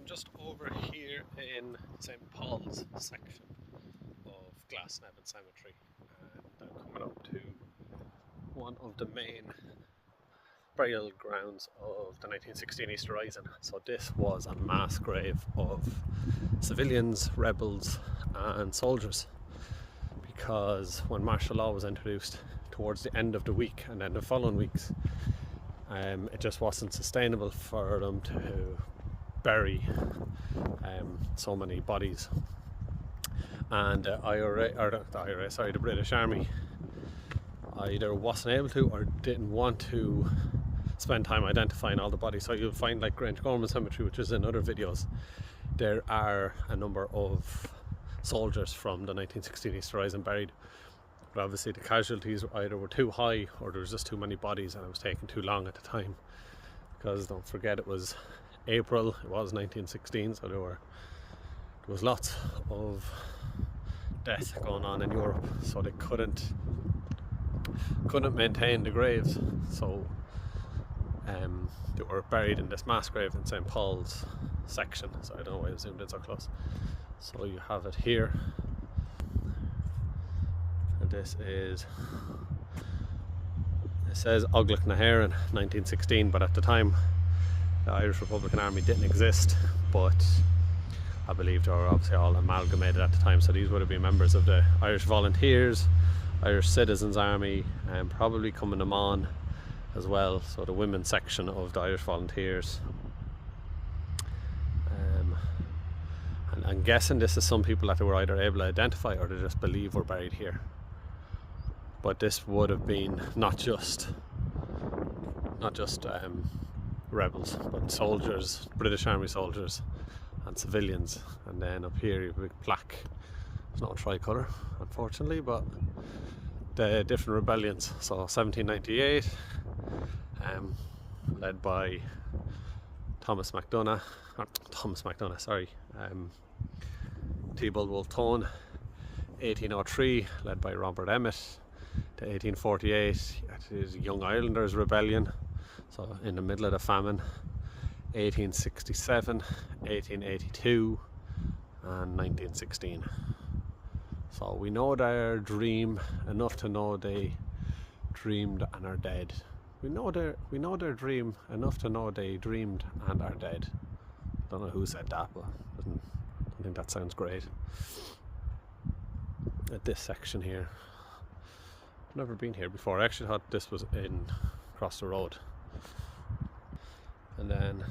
just over here in St. Paul's section of Glasnevin Cemetery, and I'm coming up to one of the main burial grounds of the 1916 Easter Rising. So this was a mass grave of civilians, rebels and soldiers, because when martial law was introduced towards the end of the week and then the following weeks, it just wasn't sustainable for them to bury so many bodies, and the British Army either wasn't able to or didn't want to spend time identifying all the bodies. So you'll find, like Grangegorman Cemetery, which is in other videos, there are a number of soldiers from the 1916 Easter Rising buried, but obviously the casualties either were too high or there was just too many bodies and it was taking too long at the time, because don't forget it was April, it was 1916, so there was lots of death going on in Europe, so they couldn't maintain the graves, so they were buried in this mass grave in St. Paul's section. So I don't know why I zoomed in so close. So you have it here, and it says Oglach na hÉireann 1916, but at the time the Irish Republican Army didn't exist, but I believe they were obviously all amalgamated at the time. So these would have been members of the Irish Volunteers, Irish Citizens Army, and probably Cumann na mBan as well, so the women's section of the Irish Volunteers. And I'm guessing this is some people that they were either able to identify or they just believe were buried here. But this would have been not just rebels, but soldiers, British Army soldiers and civilians. And then up here you have a big plaque. It's not a tricolour, unfortunately, but the different rebellions. So 1798, led by Thomas MacDonagh, Thibault Wolfe Tone. 1803, led by Robert Emmet. To 1848, it is Young Irelanders Rebellion, so in the middle of the famine. 1867, 1882 and 1916. So we know their dream enough to know they dreamed and are dead. We know their dream enough to know they dreamed and are dead. Don't know who said that, but I think that sounds great. At this section here, I've never been here before. I actually thought this was across the road. And then